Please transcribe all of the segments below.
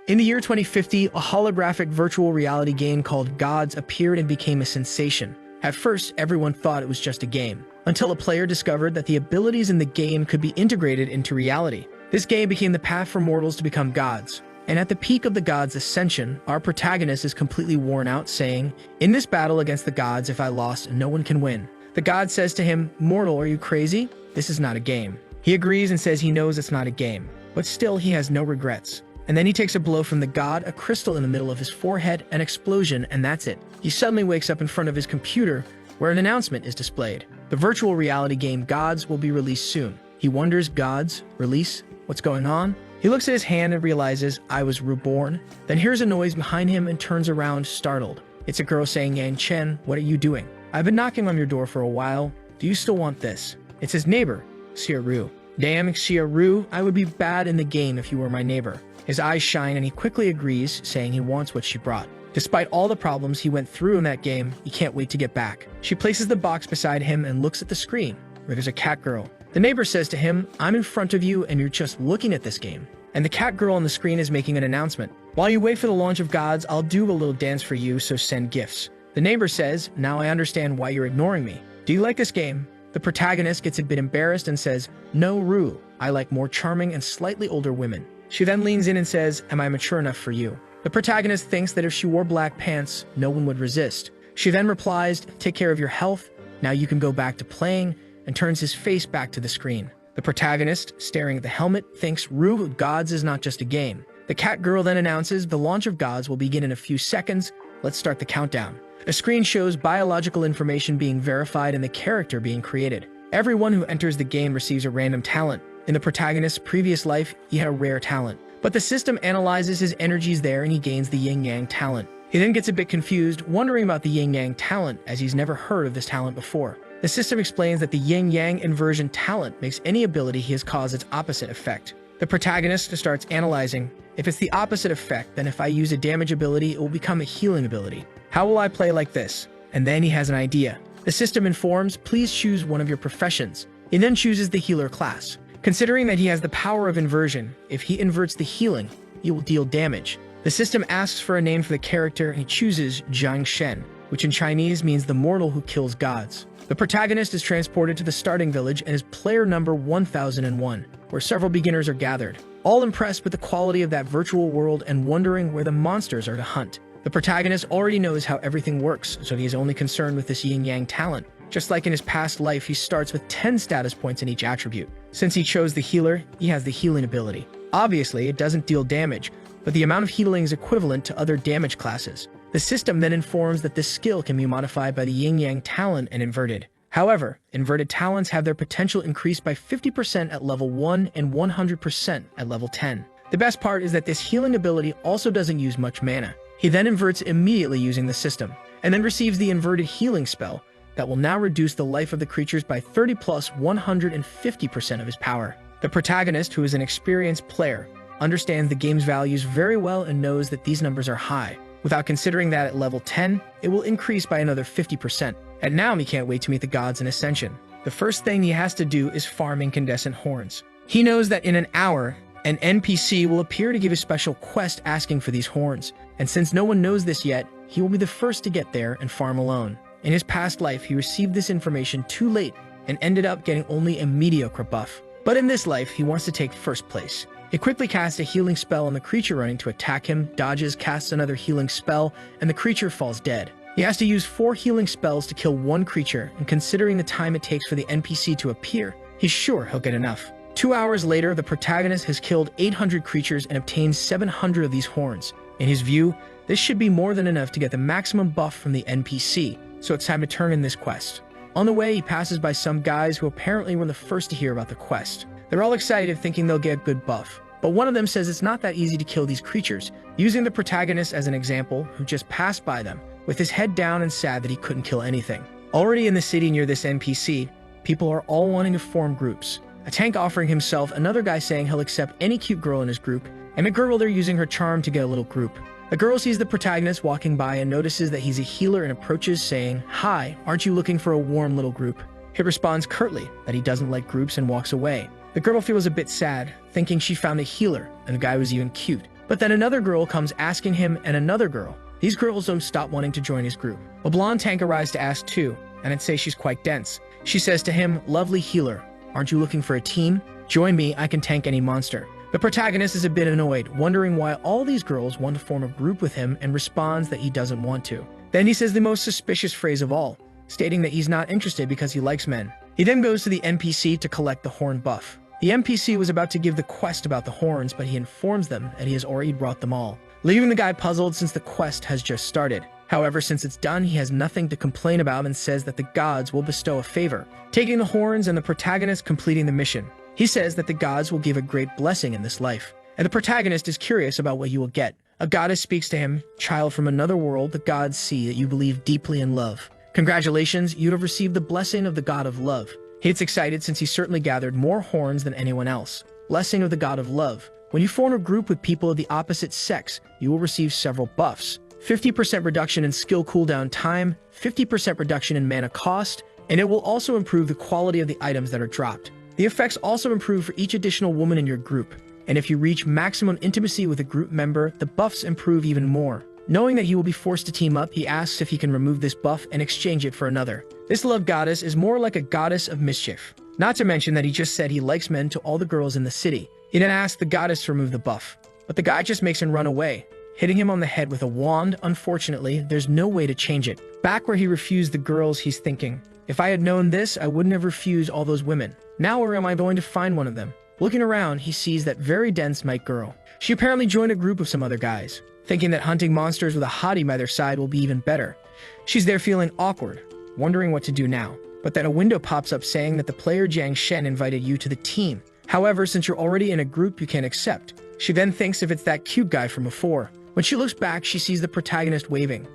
In the year 2050, a holographic virtual reality game called Gods appeared and became a sensation. At first, everyone thought it was just a game, until a player discovered that the abilities in the game could be integrated into reality. This game became the path for mortals to become gods. And at the peak of the gods' ascension, our protagonist is completely worn out, saying, "In this battle against the gods, if I lost, no one can win." The god says to him, "Mortal, are you crazy? This is not a game." He agrees and says he knows it's not a game, but still he has no regrets. And then he takes a blow from the god, a crystal in the middle of his forehead, an explosion, and that's it. He suddenly wakes up in front of his computer, where an announcement is displayed. The virtual reality game Gods will be released soon. He wonders, Gods? Release? What's going on? He looks at his hand and realizes, I was reborn. Then hears a noise behind him and turns around, startled. It's a girl saying, Yang Chen, what are you doing? I've been knocking on your door for a while. Do you still want this? It's his neighbor, Xia Ru. Damn, Xia Ru, I would be bad in the game if you were my neighbor. His eyes shine and he quickly agrees, saying he wants what she brought. Despite all the problems he went through in that game, he can't wait to get back. She places the box beside him and looks at the screen, where there's a cat girl. The neighbor says to him, I'm in front of you and you're just looking at this game. And the cat girl on the screen is making an announcement. While you wait for the launch of Gods, I'll do a little dance for you, so send gifts. The neighbor says, now I understand why you're ignoring me. Do you like this game? The protagonist gets a bit embarrassed and says, no, Ru, I like more charming and slightly older women. She then leans in and says, am I mature enough for you? The protagonist thinks that if she wore black pants, no one would resist. She then replies, take care of your health, now you can go back to playing, and turns his face back to the screen. The protagonist, staring at the helmet, thinks Ru Gods is not just a game. The cat girl then announces the launch of Gods will begin in a few seconds. Let's start the countdown. A screen shows biological information being verified and the character being created. Everyone who enters the game receives a random talent. In the protagonist's previous life, he had a rare talent. But the system analyzes his energies there and he gains the yin-yang talent. He then gets a bit confused, wondering about the yin-yang talent as he's never heard of this talent before. The system explains that the yin-yang inversion talent makes any ability he has caused its opposite effect. The protagonist starts analyzing, if it's the opposite effect, then if I use a damage ability, it will become a healing ability. How will I play like this? And then he has an idea. The system informs, please choose one of your professions. He then chooses the healer class. Considering that he has the power of inversion, if he inverts the healing, he will deal damage. The system asks for a name for the character and he chooses Jiang Shen, which in Chinese means the mortal who kills gods. The protagonist is transported to the starting village and is player number 1001, where several beginners are gathered, all impressed with the quality of that virtual world and wondering where the monsters are to hunt. The protagonist already knows how everything works, so he is only concerned with this yin-yang talent. Just like in his past life, he starts with 10 status points in each attribute. Since he chose the healer, he has the healing ability. Obviously, it doesn't deal damage, but the amount of healing is equivalent to other damage classes. The system then informs that this skill can be modified by the yin-yang talent and inverted. However, inverted talents have their potential increased by 50% at level 1 and 100% at level 10. The best part is that this healing ability also doesn't use much mana. He then inverts immediately using the system, and then receives the inverted healing spell that will now reduce the life of the creatures by 30 plus 150% of his power. The protagonist, who is an experienced player, understands the game's values very well and knows that these numbers are high. Without considering that at level 10, it will increase by another 50%. And now he can't wait to meet the gods in Ascension. The first thing he has to do is farm incandescent horns. He knows that in an hour, an NPC will appear to give a special quest asking for these horns. And since no one knows this yet, he will be the first to get there and farm alone. In his past life, he received this information too late and ended up getting only a mediocre buff. But in this life, he wants to take first place. He quickly casts a healing spell on the creature running to attack him, dodges, casts another healing spell, and the creature falls dead. He has to use 4 healing spells to kill one creature, and considering the time it takes for the NPC to appear, he's sure he'll get enough. 2 hours later, the protagonist has killed 800 creatures and obtained 700 of these horns. In his view, this should be more than enough to get the maximum buff from the NPC, so it's time to turn in this quest. On the way, he passes by some guys who apparently were the first to hear about the quest. They're all excited, thinking they'll get a good buff. But one of them says it's not that easy to kill these creatures, using the protagonist as an example who just passed by them, with his head down and sad that he couldn't kill anything. Already in the city near this NPC, people are all wanting to form groups. A tank offering himself, another guy saying he'll accept any cute girl in his group, and a girl there using her charm to get a little group. The girl sees the protagonist walking by and notices that he's a healer and approaches saying, "Hi, aren't you looking for a warm little group?" He responds curtly that he doesn't like groups and walks away. The girl feels a bit sad, thinking she found a healer, and the guy was even cute. But then another girl comes asking him, and another girl. These girls don't stop wanting to join his group. A blonde tank arrives to ask too, and I'd say she's quite dense. She says to him, "Lovely healer, aren't you looking for a team? Join me, I can tank any monster." The protagonist is a bit annoyed, wondering why all these girls want to form a group with him, and responds that he doesn't want to. Then he says the most suspicious phrase of all, stating that he's not interested because he likes men. He then goes to the NPC to collect the horn buff. The NPC was about to give the quest about the horns, but he informs them that he has already brought them all, leaving the guy puzzled since the quest has just started. However, since it's done, he has nothing to complain about and says that the gods will bestow a favor, taking the horns and the protagonist completing the mission. He says that the gods will give a great blessing in this life, and the protagonist is curious about what you will get. A goddess speaks to him, "Child from another world, the gods see that you believe deeply in love. Congratulations, you have received the blessing of the god of love." He gets excited since he certainly gathered more horns than anyone else. Blessing of the god of love. When you form a group with people of the opposite sex, you will receive several buffs. 50% reduction in skill cooldown time, 50% reduction in mana cost, and it will also improve the quality of the items that are dropped. The effects also improve for each additional woman in your group, and if you reach maximum intimacy with a group member, the buffs improve even more. Knowing that he will be forced to team up, he asks if he can remove this buff and exchange it for another. This love goddess is more like a goddess of mischief. Not to mention that he just said he likes men to all the girls in the city. He then asks the goddess to remove the buff, but the guy just makes him run away, hitting him on the head with a wand. Unfortunately, there's no way to change it. Back where he refused the girls, he's thinking, "If I had known this, I wouldn't have refused all those women. Now where am I going to find one of them?" Looking around, he sees that very dense Mike girl. She apparently joined a group of some other guys, thinking that hunting monsters with a hottie by their side will be even better. She's there feeling awkward, wondering what to do now. But then a window pops up saying that the player Jiang Shen invited you to the team. However, since you're already in a group, you can't accept. She then thinks if it's that cute guy from before. When she looks back, she sees the protagonist waving.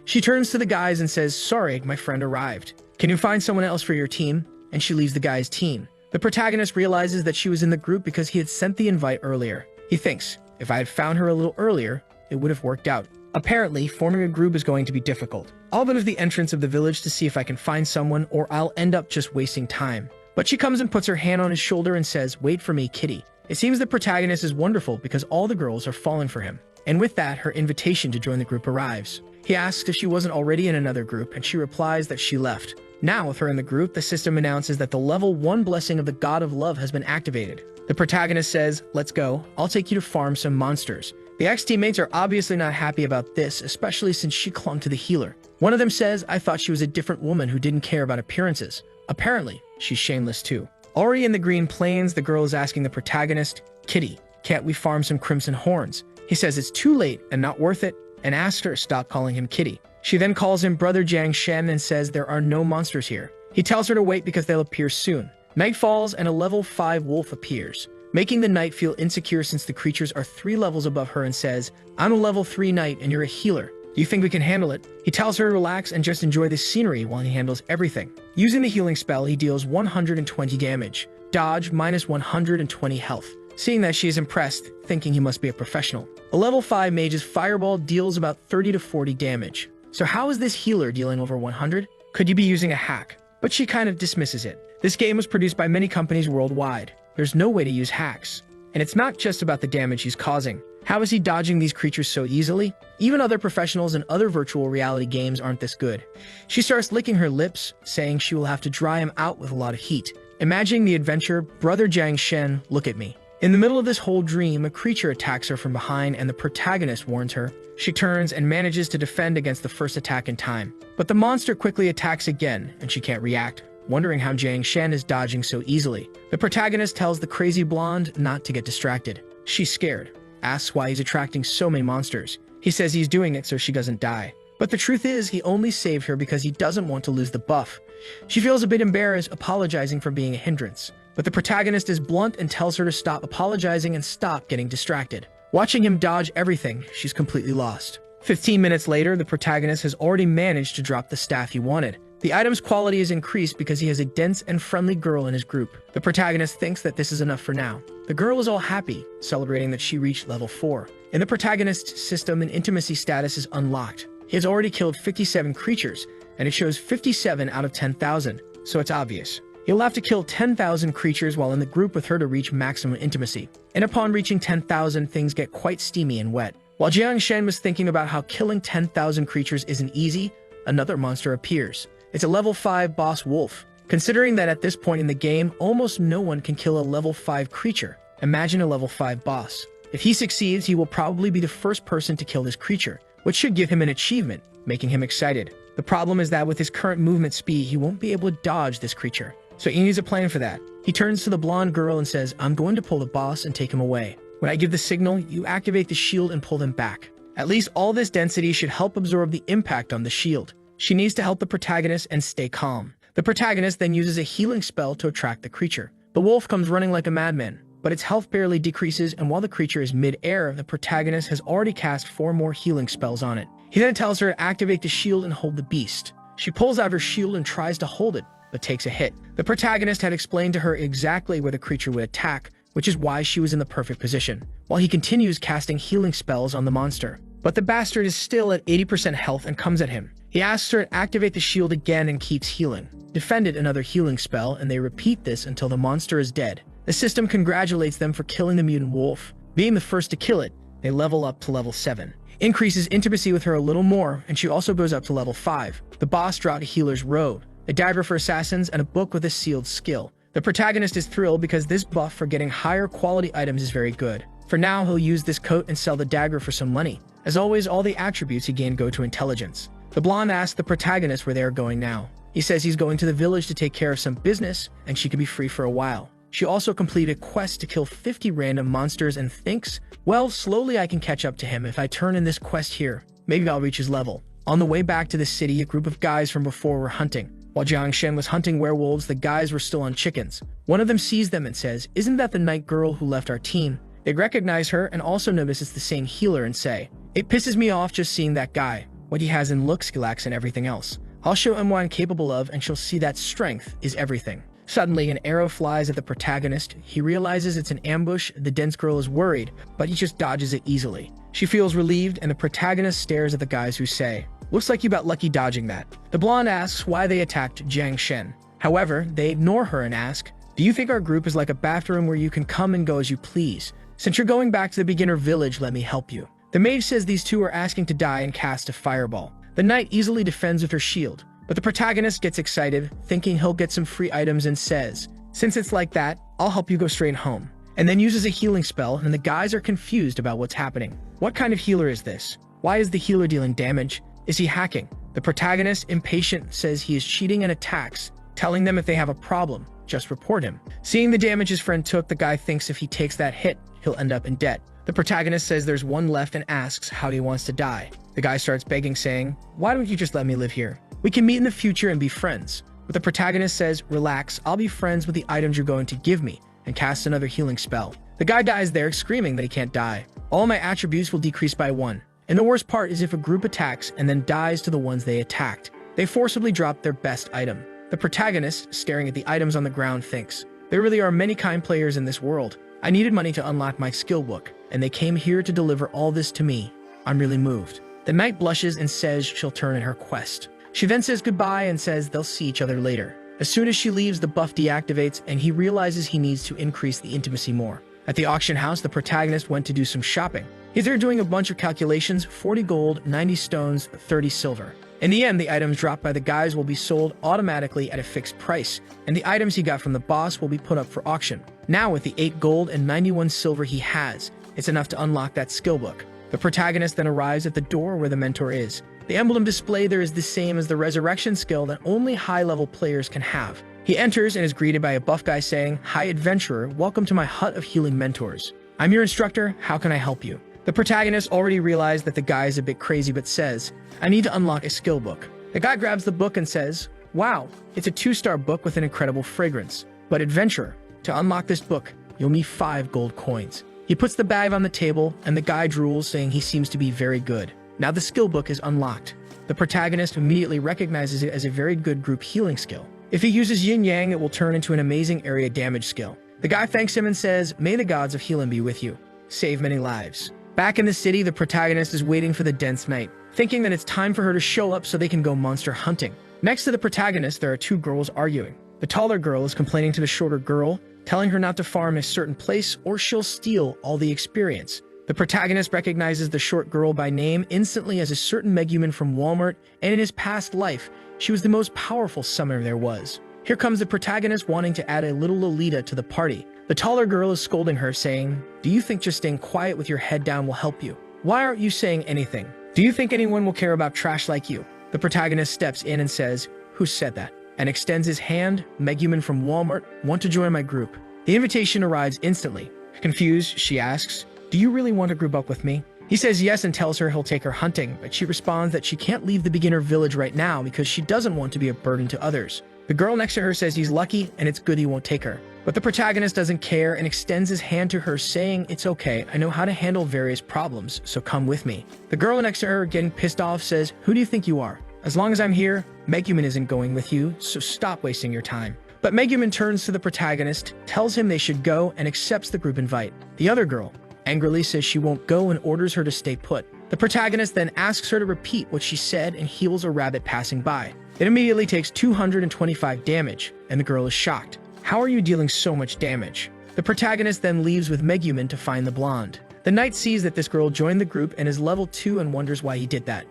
She turns to the guys and says, "Sorry, my friend arrived. Can you find someone else for your team?" And she leaves the guy's team. The protagonist realizes that she was in the group because he had sent the invite earlier. He thinks, if I had found her a little earlier, it would have worked out. Apparently, forming a group is going to be difficult. I'll go to the entrance of the village to see if I can find someone, or I'll end up just wasting time. But she comes and puts her hand on his shoulder and says, "Wait for me, kitty." It seems the protagonist is wonderful because all the girls are falling for him. And with that, her invitation to join the group arrives. He asks if she wasn't already in another group, and she replies that she left. Now, with her in the group, the system announces that the level 1 blessing of the god of love has been activated. The protagonist says, "Let's go. I'll take you to farm some monsters." The ex-teammates are obviously not happy about this, especially since she clung to the healer. One of them says, "I thought she was a different woman who didn't care about appearances." Apparently, she's shameless too. Already in the Green Plains, the girl is asking the protagonist, "Kitty, can't we farm some crimson horns?" He says it's too late and not worth it, and asks her to stop calling him Kitty. She then calls him Brother Jiang Shen and says there are no monsters here. He tells her to wait because they'll appear soon. Night falls and a level 5 wolf appears, making the knight feel insecure since the creatures are 3 levels above her, and says, "I'm a level 3 knight and you're a healer. Do you think we can handle it?" He tells her to relax and just enjoy the scenery while he handles everything. Using the healing spell, he deals 120 damage. Dodge minus 120 health. Seeing that, she is impressed, thinking he must be a professional. A level 5 mage's fireball deals about 30 to 40 damage. So how is this healer dealing over 100? Could you be using a hack? But she kind of dismisses it. This game was produced by many companies worldwide. There's no way to use hacks. And it's not just about the damage he's causing. How is he dodging these creatures so easily? Even other professionals in other virtual reality games aren't this good. She starts licking her lips, saying she will have to dry him out with a lot of heat. Imagining the adventure, Brother Jiang Shen, look at me. In the middle of this whole dream, a creature attacks her from behind and the protagonist warns her. She turns and manages to defend against the first attack in time. But the monster quickly attacks again, and she can't react, wondering how Jiang Shen is dodging so easily. The protagonist tells the crazy blonde not to get distracted. She's scared, asks why he's attracting so many monsters. He says he's doing it so she doesn't die. But the truth is, he only saved her because he doesn't want to lose the buff. She feels a bit embarrassed, apologizing for being a hindrance. But the protagonist is blunt and tells her to stop apologizing and stop getting distracted. Watching him dodge everything, she's completely lost. 15 minutes later, the protagonist has already managed to drop the staff he wanted. The item's quality is increased because he has a dense and friendly girl in his group. The protagonist thinks that this is enough for now. The girl is all happy, celebrating that she reached level 4. In the protagonist's system, an intimacy status is unlocked. He has already killed 57 creatures, and it shows 57 out of 10,000, so it's obvious. He'll have to kill 10,000 creatures while in the group with her to reach maximum intimacy. And upon reaching 10,000, things get quite steamy and wet. While Jiang Shen was thinking about how killing 10,000 creatures isn't easy, another monster appears. It's a level 5 boss wolf. Considering that at this point in the game, almost no one can kill a level 5 creature, imagine a level 5 boss. If he succeeds, he will probably be the first person to kill this creature, which should give him an achievement, making him excited. The problem is that with his current movement speed, he won't be able to dodge this creature. So he needs a plan for that. He turns to the blonde girl and says, "I'm going to pull the boss and take him away. When I give the signal, you activate the shield and pull them back. At least all this density should help absorb the impact on the shield." She needs to help the protagonist and stay calm. The protagonist then uses a healing spell to attract the creature. The wolf comes running like a madman, but its health barely decreases, and while the creature is mid-air, the protagonist has already cast 4 more healing spells on it. He then tells her to activate the shield and hold the beast. She pulls out her shield and tries to hold it, but takes a hit. The protagonist had explained to her exactly where the creature would attack, which is why she was in the perfect position, while he continues casting healing spells on the monster. But the bastard is still at 80% health and comes at him. He asks her to activate the shield again and keeps healing. Defended another healing spell, and they repeat this until the monster is dead. The system congratulates them for killing the mutant wolf. Being the first to kill it, they level up to level 7. Increases intimacy with her a little more, and she also goes up to level 5. The boss dropped a healer's robe, a dagger for assassins, and a book with a sealed skill. The protagonist is thrilled because this buff for getting higher quality items is very good. For now, he'll use this coat and sell the dagger for some money. As always, all the attributes he gained go to intelligence. The blonde asks the protagonist where they are going now. He says he's going to the village to take care of some business, and she can be free for a while. She also completed a quest to kill 50 random monsters and thinks, well, slowly I can catch up to him if I turn in this quest here. Maybe I'll reach his level. On the way back to the city, a group of guys from before were hunting. While Jiang Shen was hunting werewolves, the guys were still on chickens. One of them sees them and says, "Isn't that the night girl who left our team?" They recognize her and also notice it's the same healer and say, "It pisses me off just seeing that guy. What he has in looks, skills, and everything else. I'll show him what I'm capable of and she'll see that strength is everything." Suddenly, an arrow flies at the protagonist. He realizes it's an ambush. The dense girl is worried, but he just dodges it easily. She feels relieved, and the protagonist stares at the guys who say, "Looks like you got lucky dodging that." The blonde asks why they attacked Jiang Shen. However, they ignore her and ask, "Do you think our group is like a bathroom where you can come and go as you please? Since you're going back to the beginner village, let me help you." The mage says these two are asking to die and cast a fireball. The knight easily defends with her shield, but the protagonist gets excited, thinking he'll get some free items and says, "Since it's like that, I'll help you go straight home," and then uses a healing spell, and the guys are confused about what's happening. What kind of healer is this? Why is the healer dealing damage? Is he hacking? The protagonist, impatient, says he is cheating and attacks, telling them if they have a problem, just report him. Seeing the damage his friend took, the guy thinks if he takes that hit, he'll end up in debt. The protagonist says there's one left and asks how he wants to die. The guy starts begging, saying, "Why don't you just let me live here? We can meet in the future and be friends." But the protagonist says, "Relax, I'll be friends with the items you're going to give me," and casts another healing spell. The guy dies there, screaming that he can't die. "All my attributes will decrease by 1. And the worst part is if a group attacks and then dies to the ones they attacked, they forcibly drop their best item." The protagonist, staring at the items on the ground, thinks, "There really are many kind players in this world. I needed money to unlock my skill book, and they came here to deliver all this to me. I'm really moved." The knight blushes and says she'll turn in her quest. She then says goodbye and says they'll see each other later. As soon as she leaves, the buff deactivates, and he realizes he needs to increase the intimacy more. At the auction house, the protagonist went to do some shopping. He's there doing a bunch of calculations: 40 gold, 90 stones, 30 silver. In the end, the items dropped by the guys will be sold automatically at a fixed price, and the items he got from the boss will be put up for auction. Now, with the 8 gold and 91 silver he has, it's enough to unlock that skill book. The protagonist then arrives at the door where the mentor is. The emblem display there is the same as the resurrection skill that only high-level players can have. He enters and is greeted by a buff guy saying, "Hi adventurer, welcome to my hut of healing mentors. I'm your instructor, how can I help you?" The protagonist already realized that the guy is a bit crazy but says, "I need to unlock a skill book." The guy grabs the book and says, "Wow, it's a 2-star book with an incredible fragrance. But adventurer, to unlock this book, you'll need 5 gold coins." He puts the bag on the table, and the guy drools, saying he seems to be very good. Now the skill book is unlocked. The protagonist immediately recognizes it as a very good group healing skill. If he uses Yin Yang, it will turn into an amazing area damage skill. The guy thanks him and says, "May the gods of healing be with you. Save many lives." Back in the city, the protagonist is waiting for the dense night, thinking that it's time for her to show up so they can go monster hunting. Next to the protagonist, there are 2 girls arguing. The taller girl is complaining to the shorter girl, telling her not to farm a certain place or she'll steal all the experience. The protagonist recognizes the short girl by name instantly as a certain Megumin from Walmart, and in his past life, she was the most powerful summoner there was. Here comes the protagonist wanting to add a little Lolita to the party. The taller girl is scolding her, saying, "Do you think just staying quiet with your head down will help you? Why aren't you saying anything? Do you think anyone will care about trash like you?" The protagonist steps in and says, "Who said that?" and extends his hand. "Megumin from Walmart, want to join my group?" The invitation arrives instantly. Confused, she asks, "Do you really want to group up with me?" He says yes and tells her he'll take her hunting, but she responds that she can't leave the beginner village right now because she doesn't want to be a burden to others. The girl next to her says he's lucky and it's good he won't take her. But the protagonist doesn't care and extends his hand to her, saying, "It's okay, I know how to handle various problems, so come with me." The girl next to her, getting pissed off, says, "Who do you think you are? As long as I'm here, Megumin isn't going with you, so stop wasting your time." But Megumin turns to the protagonist, tells him they should go, and accepts the group invite. The other girl angrily says she won't go and orders her to stay put. The protagonist then asks her to repeat what she said and heals a rabbit passing by. It immediately takes 225 damage, and the girl is shocked. "How are you dealing so much damage?" The protagonist then leaves with Megumin to find the blonde. The knight sees that this girl joined the group and is level 2 and wonders why he did that.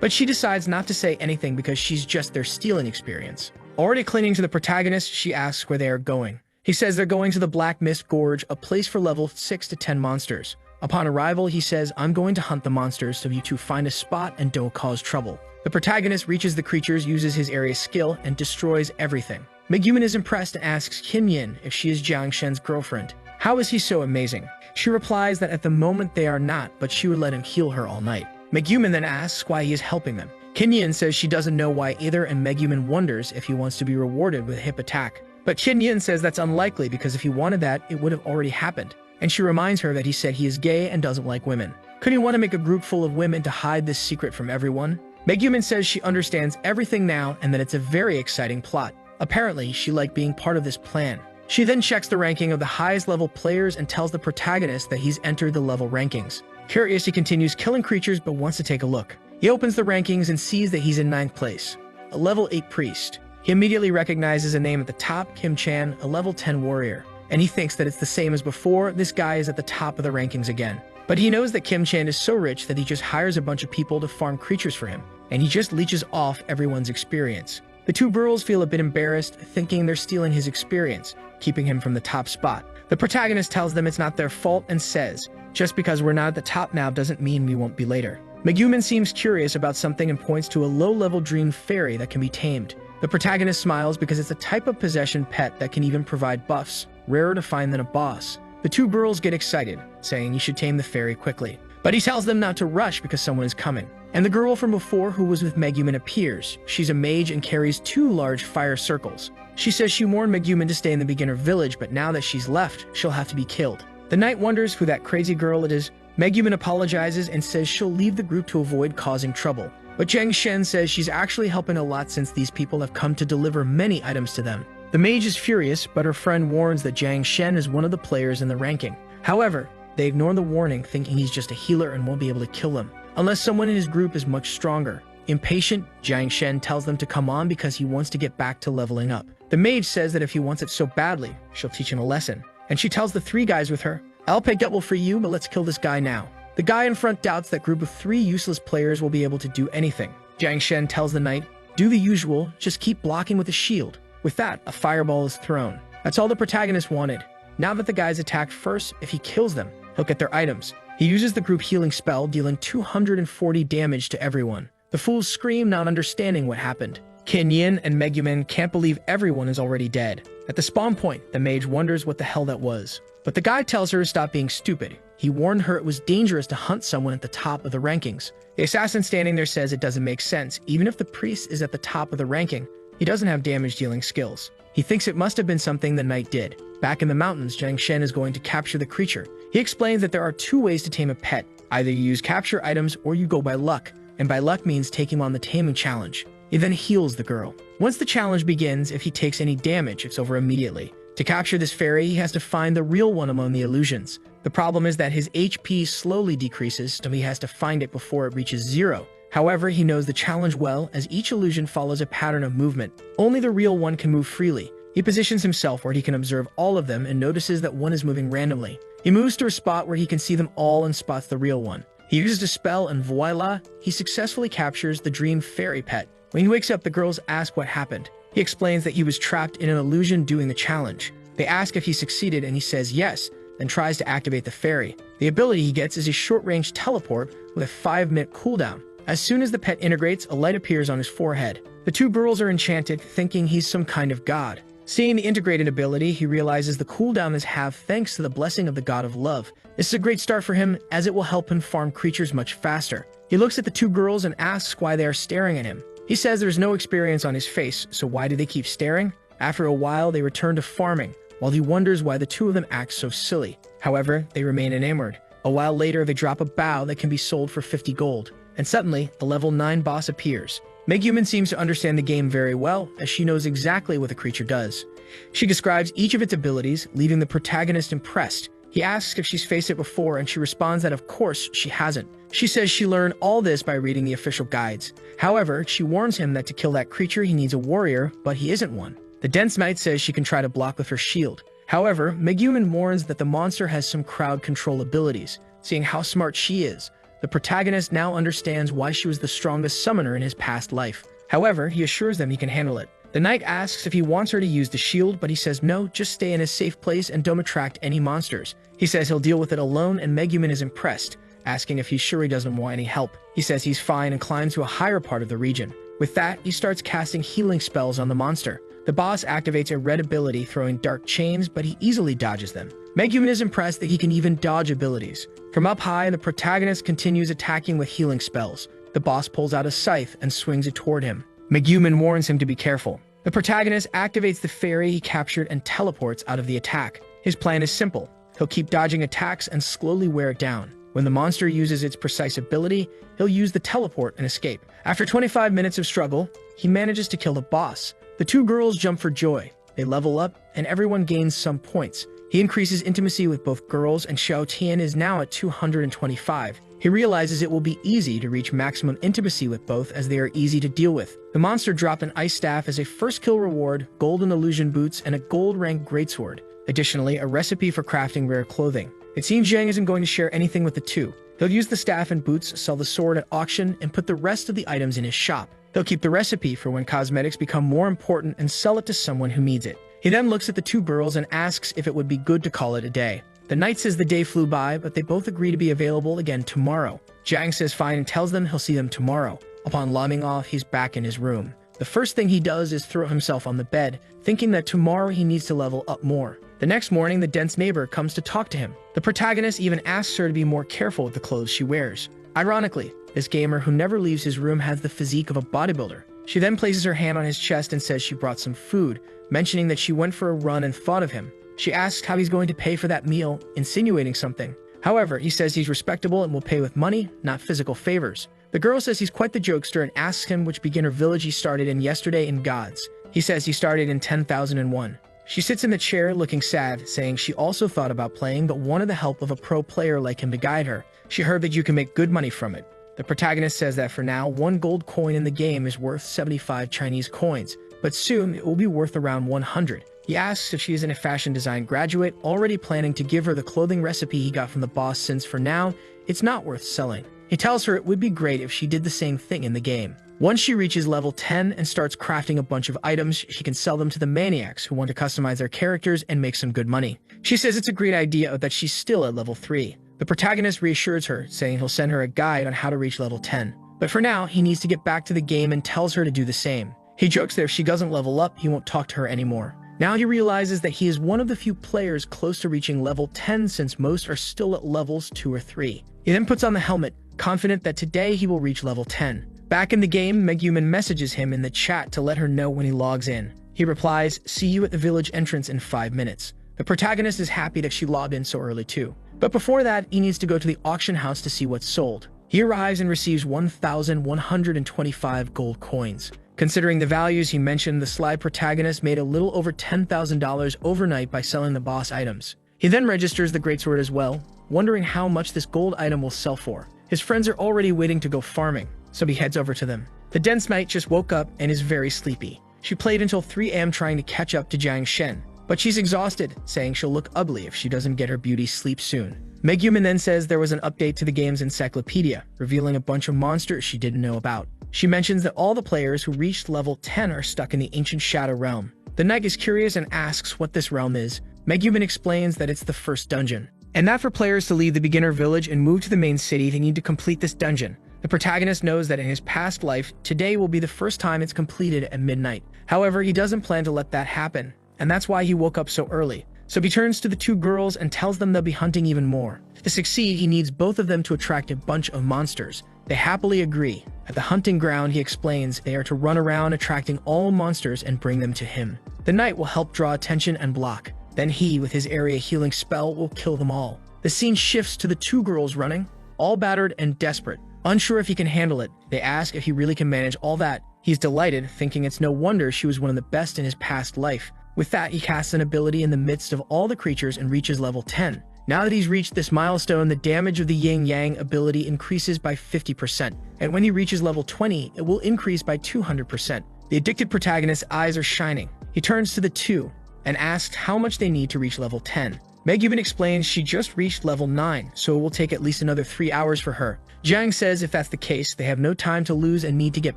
But she decides not to say anything because she's just their stealing experience. Already clinging to the protagonist, she asks where they are going. He says they're going to the Black Mist Gorge, a place for level 6 to 10 monsters. Upon arrival, he says, "I'm going to hunt the monsters so you two find a spot and don't cause trouble." The protagonist reaches the creatures, uses his area skill, and destroys everything. Megumin is impressed and asks Kim Yin if she is Jiang Shen's girlfriend. How is he so amazing? She replies that at the moment they are not, but she would let him heal her all night. Megumin then asks why he is helping them. Kim Yin says she doesn't know why either, and Megumin wonders if he wants to be rewarded with a hip attack. But Kim Yin says that's unlikely because if he wanted that, it would have already happened. And she reminds her that he said he is gay and doesn't like women. Could he want to make a group full of women to hide this secret from everyone? Megumin says she understands everything now and that it's a very exciting plot. Apparently, she liked being part of this plan. She then checks the ranking of the highest level players and tells the protagonist that he's entered the level rankings. Curious, he continues killing creatures but wants to take a look. He opens the rankings and sees that he's in 9th place, a level 8 priest. He immediately recognizes a name at the top, Kim Chan, a level 10 warrior. And he thinks that it's the same as before, this guy is at the top of the rankings again. But he knows that Kim Chan is so rich that he just hires a bunch of people to farm creatures for him, and he just leeches off everyone's experience. The two girls feel a bit embarrassed, thinking they're stealing his experience, keeping him from the top spot. The protagonist tells them it's not their fault and says, "Just because we're not at the top now doesn't mean we won't be later." Megumin seems curious about something and points to a low-level dream fairy that can be tamed. The protagonist smiles because it's a type of possession pet that can even provide buffs, rarer to find than a boss. The two girls get excited, saying he should tame the fairy quickly. But he tells them not to rush because someone is coming. And the girl from before who was with Megumin appears. She's a mage and carries 2 large fire circles. She says she warned Megumin to stay in the beginner village, but now that she's left, she'll have to be killed. The knight wonders who that crazy girl it is. Megumin apologizes and says she'll leave the group to avoid causing trouble. But Jiang Shen says she's actually helping a lot since these people have come to deliver many items to them. The mage is furious, but her friend warns that Jiang Shen is one of the players in the ranking. However, they ignore the warning, thinking he's just a healer and won't be able to kill them, unless someone in his group is much stronger. Impatient, Jiang Shen tells them to come on because he wants to get back to leveling up. The mage says that if he wants it so badly, she'll teach him a lesson. And she tells the 3 guys with her, "I'll pay double for you, but let's kill this guy now." The guy in front doubts that group of 3 useless players will be able to do anything. Jiang Shen tells the knight, "Do the usual, just keep blocking with a shield." With that, a fireball is thrown. That's all the protagonist wanted. Now that the guys attacked first, if he kills them, he'll get their items. He uses the group healing spell, dealing 240 damage to everyone. The fools scream, not understanding what happened. Kim Yin and Megumin can't believe everyone is already dead. At the spawn point, the mage wonders what the hell that was. But the guy tells her to stop being stupid. He warned her it was dangerous to hunt someone at the top of the rankings. The assassin standing there says it doesn't make sense. Even if the priest is at the top of the ranking, he doesn't have damage-dealing skills. He thinks it must have been something the knight did. Back in the mountains, Jiang Shen is going to capture the creature. He explains that there are 2 ways to tame a pet. Either you use capture items or you go by luck. And by luck means taking on the taming challenge. He then heals the girl. Once the challenge begins, if he takes any damage, it's over immediately. To capture this fairy, he has to find the real one among the illusions. The problem is that his HP slowly decreases, so he has to find it before it reaches 0. However, he knows the challenge well, as each illusion follows a pattern of movement. Only the real one can move freely. He positions himself where he can observe all of them and notices that one is moving randomly. He moves to a spot where he can see them all and spots the real one. He uses a spell and voila, he successfully captures the dream fairy pet. When he wakes up, the girls ask what happened. He explains that he was trapped in an illusion doing the challenge. They ask if he succeeded and he says yes, then tries to activate the fairy. The ability he gets is a short-range teleport with a 5-minute cooldown. As soon as the pet integrates, a light appears on his forehead. The two girls are enchanted, thinking he's some kind of god. Seeing the integrated ability, he realizes the cooldown is halved thanks to the blessing of the god of love. This is a great start for him, as it will help him farm creatures much faster. He looks at the two girls and asks why they are staring at him. He says there's no experience on his face, so why do they keep staring? After a while, they return to farming, while he wonders why the two of them act so silly. However, they remain enamored. A while later, they drop a bow that can be sold for 50 gold, and suddenly, the level 9 boss appears. Megumin seems to understand the game very well, as she knows exactly what the creature does. She describes each of its abilities, leaving the protagonist impressed. He asks if she's faced it before, and she responds that of course she hasn't. She says she learned all this by reading the official guides. However, she warns him that to kill that creature he needs a warrior, but he isn't one. The Dense Knight says she can try to block with her shield. However, Megumin warns that the monster has some crowd control abilities. Seeing how smart she is, the protagonist now understands why she was the strongest summoner in his past life. However, he assures them he can handle it. The knight asks if he wants her to use the shield, but he says no, just stay in a safe place and don't attract any monsters. He says he'll deal with it alone, and Megumin is impressed, asking if he's sure he doesn't want any help. He says he's fine and climbs to a higher part of the region. With that, he starts casting healing spells on the monster. The boss activates a red ability, throwing dark chains, but he easily dodges them. Megumin is impressed that he can even dodge abilities. From up high, the protagonist continues attacking with healing spells. The boss pulls out a scythe and swings it toward him. Megumin warns him to be careful. The protagonist activates the fairy he captured and teleports out of the attack. His plan is simple. He'll keep dodging attacks and slowly wear it down. When the monster uses its precise ability, he'll use the teleport and escape. After 25 minutes of struggle, he manages to kill the boss. The two girls jump for joy. They level up, and everyone gains some points. He increases intimacy with both girls, and Xiao Tian is now at 225. He realizes it will be easy to reach maximum intimacy with both, as they are easy to deal with. The monster dropped an ice staff as a first kill reward, golden illusion boots, and a gold rank greatsword. Additionally, a recipe for crafting rare clothing. It seems Zhang isn't going to share anything with the two. He'll use the staff and boots, sell the sword at auction, and put the rest of the items in his shop. He'll keep the recipe for when cosmetics become more important and sell it to someone who needs it. He then looks at the two girls and asks if it would be good to call it a day. The knight says the day flew by, but they both agree to be available again tomorrow. Zhang says fine and tells them he'll see them tomorrow. Upon logging off, he's back in his room. The first thing he does is throw himself on the bed, thinking that tomorrow he needs to level up more. The next morning, the dense neighbor comes to talk to him. The protagonist even asks her to be more careful with the clothes she wears. Ironically, this gamer who never leaves his room has the physique of a bodybuilder. She then places her hand on his chest and says she brought some food, mentioning that she went for a run and thought of him. She asks how he's going to pay for that meal, insinuating something. However, he says he's respectable and will pay with money, not physical favors. The girl says he's quite the jokester and asks him which beginner village he started in yesterday in Gods. He says he started in 10,001. She sits in the chair looking sad, saying she also thought about playing but wanted the help of a pro player like him to guide her. She heard that you can make good money from it. The protagonist says that for now, 1 gold coin in the game is worth 75 Chinese coins, but soon it will be worth around 100. He asks if she isn't a fashion design graduate, already planning to give her the clothing recipe he got from the boss since for now, it's not worth selling. He tells her it would be great if she did the same thing in the game. Once she reaches level 10 and starts crafting a bunch of items, she can sell them to the maniacs who want to customize their characters and make some good money. She says it's a great idea that she's still at level 3. The protagonist reassures her, saying he'll send her a guide on how to reach level 10. But for now, he needs to get back to the game and tells her to do the same. He jokes that if she doesn't level up, he won't talk to her anymore. Now he realizes that he is one of the few players close to reaching level 10 since most are still at levels 2 or 3. He then puts on the helmet, confident that today he will reach level 10. Back in the game, Megumin messages him in the chat to let her know when he logs in. He replies, "See you at the village entrance in 5 minutes." The protagonist is happy that she logged in so early too. But before that, he needs to go to the auction house to see what's sold. He arrives and receives 1,125 gold coins. Considering the values he mentioned, the sly protagonist made a little over $10,000 overnight by selling the boss items. He then registers the greatsword as well, wondering how much this gold item will sell for. His friends are already waiting to go farming, so he heads over to them. The dense knight just woke up and is very sleepy. She played until 3 a.m. trying to catch up to Jiang Shen, but she's exhausted, saying she'll look ugly if she doesn't get her beauty sleep soon. Megumin then says there was an update to the game's encyclopedia, revealing a bunch of monsters she didn't know about. She mentions that all the players who reached level 10 are stuck in the ancient Shadow Realm. The knight is curious and asks what this realm is. Megumin explains that it's the first dungeon, and that for players to leave the beginner village and move to the main city, they need to complete this dungeon. The protagonist knows that in his past life, today will be the first time it's completed at midnight. However, he doesn't plan to let that happen, and that's why he woke up so early. So he turns to the two girls and tells them they'll be hunting even more. To succeed, he needs both of them to attract a bunch of monsters. They happily agree. At the hunting ground, he explains they are to run around attracting all monsters and bring them to him. The knight will help draw attention and block. Then he, with his area healing spell, will kill them all. The scene shifts to the two girls running, all battered and desperate. Unsure if he can handle it, they ask if he really can manage all that. He's delighted, thinking it's no wonder she was one of the best in his past life. With that, he casts an ability in the midst of all the creatures and reaches level 10. Now that he's reached this milestone, the damage of the Yin Yang ability increases by 50%, and when he reaches level 20, it will increase by 200%. The addicted protagonist's eyes are shining. He turns to the two and asks how much they need to reach level 10. Megumin explains she just reached level 9, so it will take at least another 3 hours for her. Jiang says if that's the case, they have no time to lose and need to get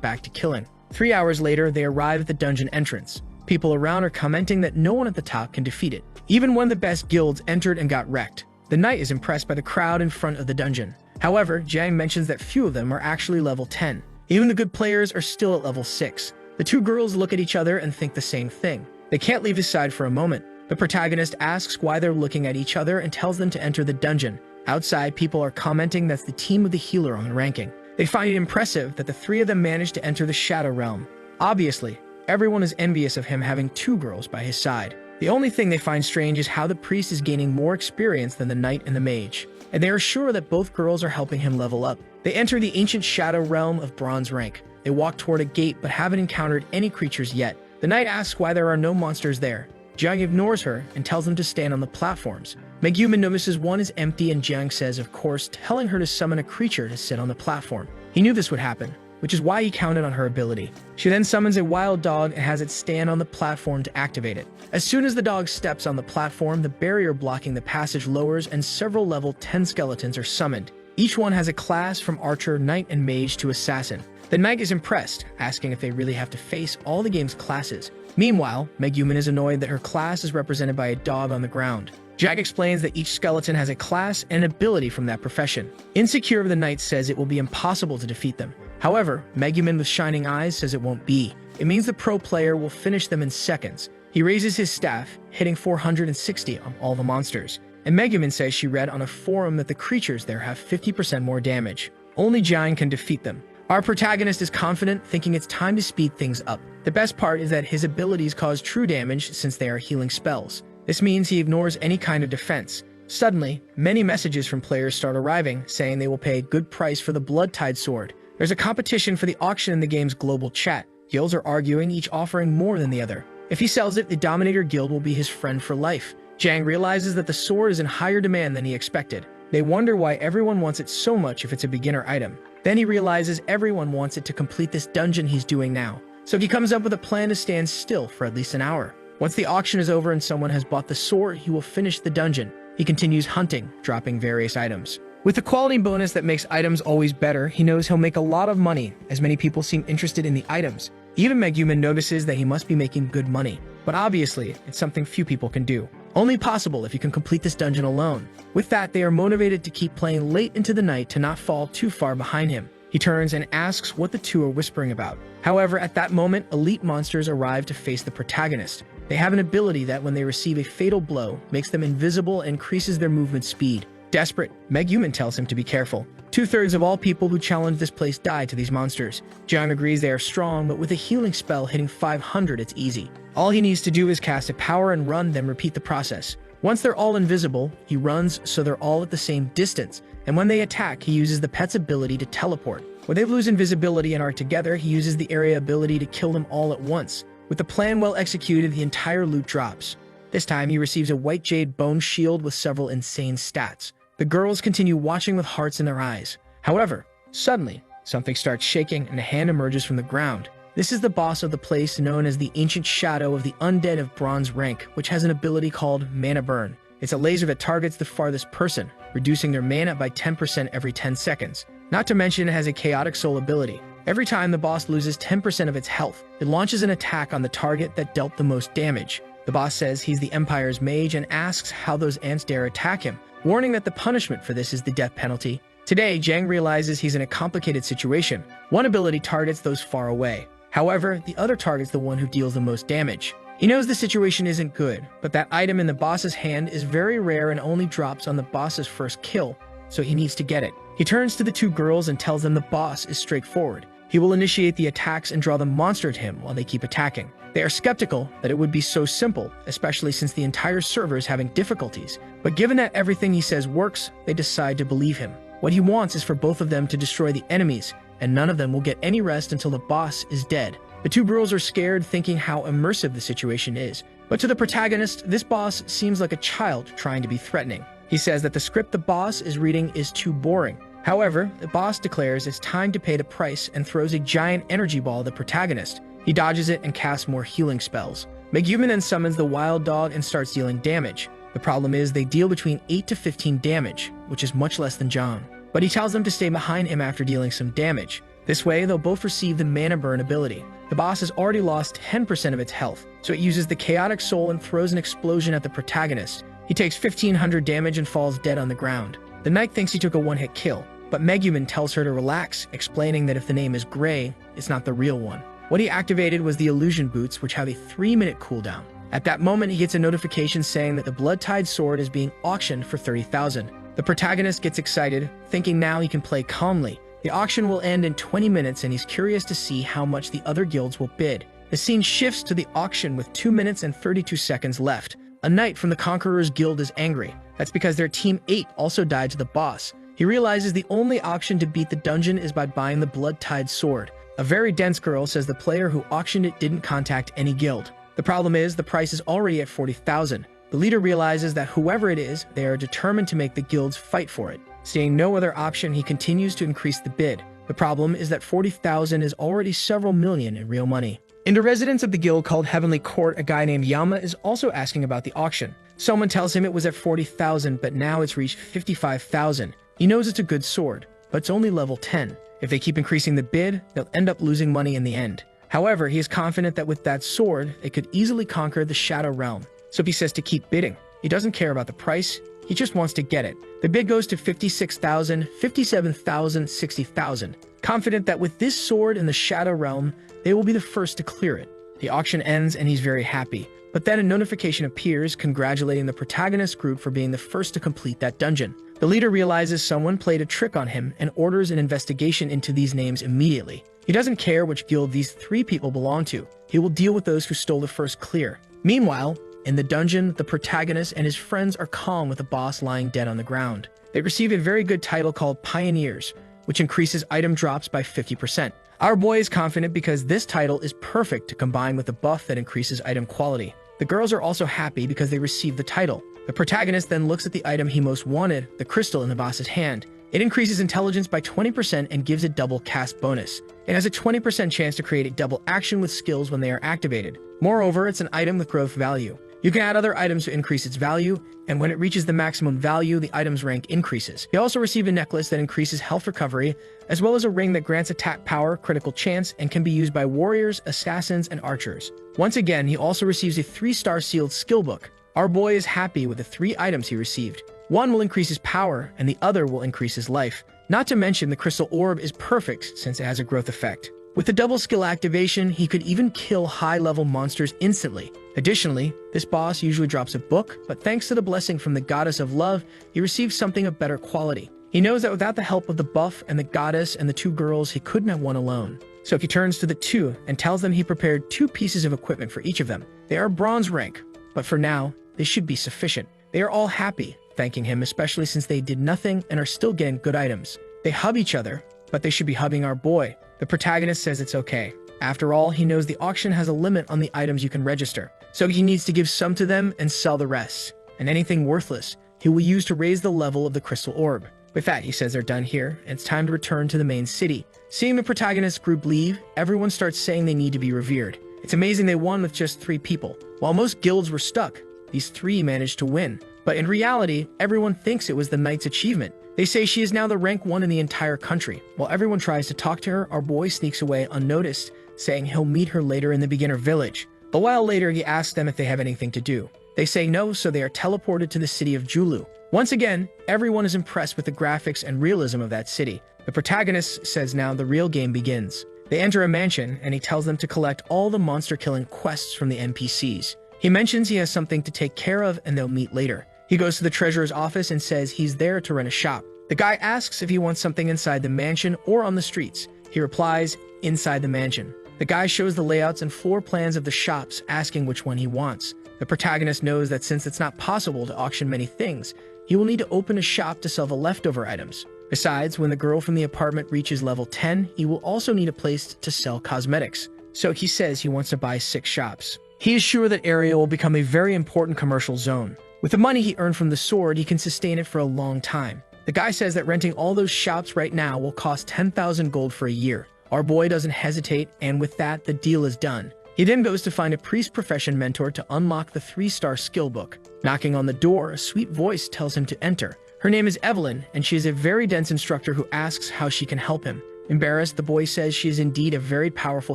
back to killing. 3 hours later, they arrive at the dungeon entrance. People around are commenting that no one at the top can defeat it. Even one of the best guilds entered and got wrecked. The knight is impressed by the crowd in front of the dungeon. However, Jiang mentions that few of them are actually level 10. Even the good players are still at level 6. The two girls look at each other and think the same thing. They can't leave his side for a moment. The protagonist asks why they're looking at each other and tells them to enter the dungeon. Outside, people are commenting that's the team of the healer on the ranking. They find it impressive that the three of them managed to enter the Shadow Realm. Obviously, everyone is envious of him having two girls by his side. The only thing they find strange is how the priest is gaining more experience than the knight and the mage, and they are sure that both girls are helping him level up. They enter the ancient Shadow Realm of bronze rank. They walk toward a gate but haven't encountered any creatures yet. The knight asks why there are no monsters there. Jiang ignores her and tells them to stand on the platforms. Megumin notices one is empty and Jiang says of course, telling her to summon a creature to sit on the platform. He knew this would happen, which is why he counted on her ability. She then summons a wild dog and has it stand on the platform to activate it. As soon as the dog steps on the platform, the barrier blocking the passage lowers and several level 10 skeletons are summoned. Each one has a class from archer, knight, and mage to assassin. The knight is impressed, asking if they really have to face all the game's classes. Meanwhile, Megumin is annoyed that her class is represented by a dog on the ground. Jack explains that each skeleton has a class and an ability from that profession. Insecure of the knight says it will be impossible to defeat them. However, Megumin with shining eyes says it won't be. It means the pro player will finish them in seconds. He raises his staff, hitting 460 on all the monsters. And Megumin says she read on a forum that the creatures there have 50% more damage. Only Jiang can defeat them. Our protagonist is confident, thinking it's time to speed things up. The best part is that his abilities cause true damage since they are healing spells. This means he ignores any kind of defense. Suddenly, many messages from players start arriving, saying they will pay a good price for the Blood-Tide sword. There's a competition for the auction in the game's global chat. Guilds are arguing, each offering more than the other. If he sells it, the Dominator Guild will be his friend for life. Jiang realizes that the sword is in higher demand than he expected. They wonder why everyone wants it so much if it's a beginner item. Then he realizes everyone wants it to complete this dungeon he's doing now. So he comes up with a plan to stand still for at least an hour. Once the auction is over and someone has bought the sword, he will finish the dungeon. He continues hunting, dropping various items. With the quality bonus that makes items always better, he knows he'll make a lot of money, as many people seem interested in the items. Even Megumin notices that he must be making good money. But obviously, it's something few people can do. Only possible if you can complete this dungeon alone. With that, they are motivated to keep playing late into the night to not fall too far behind him. He turns and asks what the two are whispering about. However, at that moment, elite monsters arrive to face the protagonist. They have an ability that when they receive a fatal blow, makes them invisible and increases their movement speed. Desperate, Megumin tells him to be careful. 2/3 of all people who challenge this place die to these monsters. Jiang agrees they are strong, but with a healing spell hitting 500 it's easy. All he needs to do is cast a power and run, then repeat the process. Once they're all invisible, he runs so they're all at the same distance, and when they attack, he uses the pet's ability to teleport. When they lose invisibility and are together, he uses the area ability to kill them all at once. With the plan well executed, the entire loot drops. This time, he receives a white jade bone shield with several insane stats. The girls continue watching with hearts in their eyes. However, suddenly, something starts shaking and a hand emerges from the ground. This is the boss of the place known as the Ancient Shadow of the Undead of Bronze rank, which has an ability called Mana Burn. It's a laser that targets the farthest person, reducing their mana by 10% every 10 seconds. Not to mention it has a Chaotic Soul ability. Every time the boss loses 10% of its health, it launches an attack on the target that dealt the most damage. The boss says he's the Empire's mage and asks how those ants dare attack him, warning that the punishment for this is the death penalty. Today, Jang realizes he's in a complicated situation. One ability targets those far away. However, the other targets the one who deals the most damage. He knows the situation isn't good, but that item in the boss's hand is very rare and only drops on the boss's first kill, so he needs to get it. He turns to the two girls and tells them the boss is straightforward. He will initiate the attacks and draw the monster at him while they keep attacking. They are skeptical that it would be so simple, especially since the entire server is having difficulties. But given that everything he says works, they decide to believe him. What he wants is for both of them to destroy the enemies, and none of them will get any rest until the boss is dead. The two girls are scared, thinking how immersive the situation is. But to the protagonist, this boss seems like a child trying to be threatening. He says that the script the boss is reading is too boring. However, the boss declares it's time to pay the price and throws a giant energy ball at the protagonist. He dodges it and casts more healing spells. Megumin then summons the wild dog and starts dealing damage. The problem is they deal between 8 to 15 damage, which is much less than John. But he tells them to stay behind him after dealing some damage. This way, they'll both receive the Mana Burn ability. The boss has already lost 10% of its health, so it uses the Chaotic Soul and throws an explosion at the protagonist. He takes 1500 damage and falls dead on the ground. The knight thinks he took a one-hit kill, but Megumin tells her to relax, explaining that if the name is Gray, it's not the real one. What he activated was the illusion boots, which have a 3-minute cooldown. At that moment, he gets a notification saying that the Blood-Tied Sword is being auctioned for 30,000. The protagonist gets excited, thinking now he can play calmly. The auction will end in 20 minutes and he's curious to see how much the other guilds will bid. The scene shifts to the auction with 2 minutes and 32 seconds left. A knight from the Conqueror's Guild is angry. That's because their Team 8 also died to the boss. He realizes the only option to beat the dungeon is by buying the Blood-Tied Sword. A very dense girl says the player who auctioned it didn't contact any guild. The problem is the price is already at 40,000. The leader realizes that whoever it is, they are determined to make the guilds fight for it. Seeing no other option, he continues to increase the bid. The problem is that 40,000 is already several million in real money. In the residence of the guild called Heavenly Court, a guy named Yama is also asking about the auction. Someone tells him it was at 40,000, but now it's reached 55,000. He knows it's a good sword, but it's only level 10. If they keep increasing the bid, they'll end up losing money in the end. However, he is confident that with that sword, they could easily conquer the Shadow Realm. So he says to keep bidding. He doesn't care about the price, he just wants to get it. The bid goes to 56,000, 57,000, 60,000. Confident that with this sword in the Shadow Realm, they will be the first to clear it. The auction ends and he's very happy. But then a notification appears congratulating the protagonist group for being the first to complete that dungeon. The leader realizes someone played a trick on him and orders an investigation into these names immediately. He doesn't care which guild these 3 people belong to. He will deal with those who stole the first clear. Meanwhile, in the dungeon, the protagonist and his friends are calm with the boss lying dead on the ground. They receive a very good title called Pioneers, which increases item drops by 50%. Our boy is confident because this title is perfect to combine with the buff that increases item quality. The girls are also happy because they receive the title. The protagonist then looks at the item he most wanted, the crystal in the boss's hand. It increases intelligence by 20% and gives it double cast bonus. It has a 20% chance to create a double action with skills when they are activated. Moreover, it's an item with growth value. You can add other items to increase its value, and when it reaches the maximum value, the item's rank increases. You also receive a necklace that increases health recovery, as well as a ring that grants attack power, critical chance, and can be used by warriors, assassins, and archers. Once again, he also receives a 3-star sealed skill book. Our boy is happy with the 3 items he received. One will increase his power, and the other will increase his life. Not to mention the crystal orb is perfect since it has a growth effect. With the double skill activation, he could even kill high-level monsters instantly. Additionally, this boss usually drops a book, but thanks to the blessing from the Goddess of Love, he receives something of better quality. He knows that without the help of the buff and the goddess and the 2 girls, he couldn't have won alone. So he turns to the 2 and tells them he prepared 2 pieces of equipment for each of them. They are bronze rank, but for now, they should be sufficient. They are all happy, thanking him, especially since they did nothing and are still getting good items. They hug each other, but they should be hugging our boy. The protagonist says it's okay. After all, he knows the auction has a limit on the items you can register, so he needs to give some to them and sell the rest. And anything worthless, he will use to raise the level of the crystal orb. With that, he says they're done here, and it's time to return to the main city. Seeing the protagonist group leave, everyone starts saying they need to be revered. It's amazing they won with just 3 people. While most guilds were stuck, these 3 managed to win. But in reality, everyone thinks it was the knight's achievement. They say she is now the rank 1 in the entire country. While everyone tries to talk to her, our boy sneaks away unnoticed, saying he'll meet her later in the beginner village. A while later, he asks them if they have anything to do. They say no, so they are teleported to the city of Julu. Once again, everyone is impressed with the graphics and realism of that city. The protagonist says now the real game begins. They enter a mansion, and he tells them to collect all the monster-killing quests from the NPCs. He mentions he has something to take care of, and they'll meet later. He goes to the treasurer's office and says he's there to run a shop. The guy asks if he wants something inside the mansion or on the streets. He replies, inside the mansion. The guy shows the layouts and floor plans of the shops, asking which one he wants. The protagonist knows that since it's not possible to auction many things, he will need to open a shop to sell the leftover items. Besides, when the girl from the apartment reaches level 10, he will also need a place to sell cosmetics. So he says he wants to buy 6 shops. He is sure that area will become a very important commercial zone. With the money he earned from the sword, he can sustain it for a long time. The guy says that renting all those shops right now will cost 10,000 gold for a year. Our boy doesn't hesitate, and with that, the deal is done. He then goes to find a priest profession mentor to unlock the 3-star skill book. Knocking on the door, a sweet voice tells him to enter. Her name is Evelyn, and she is a very dense instructor who asks how she can help him. Embarrassed, the boy says she is indeed a very powerful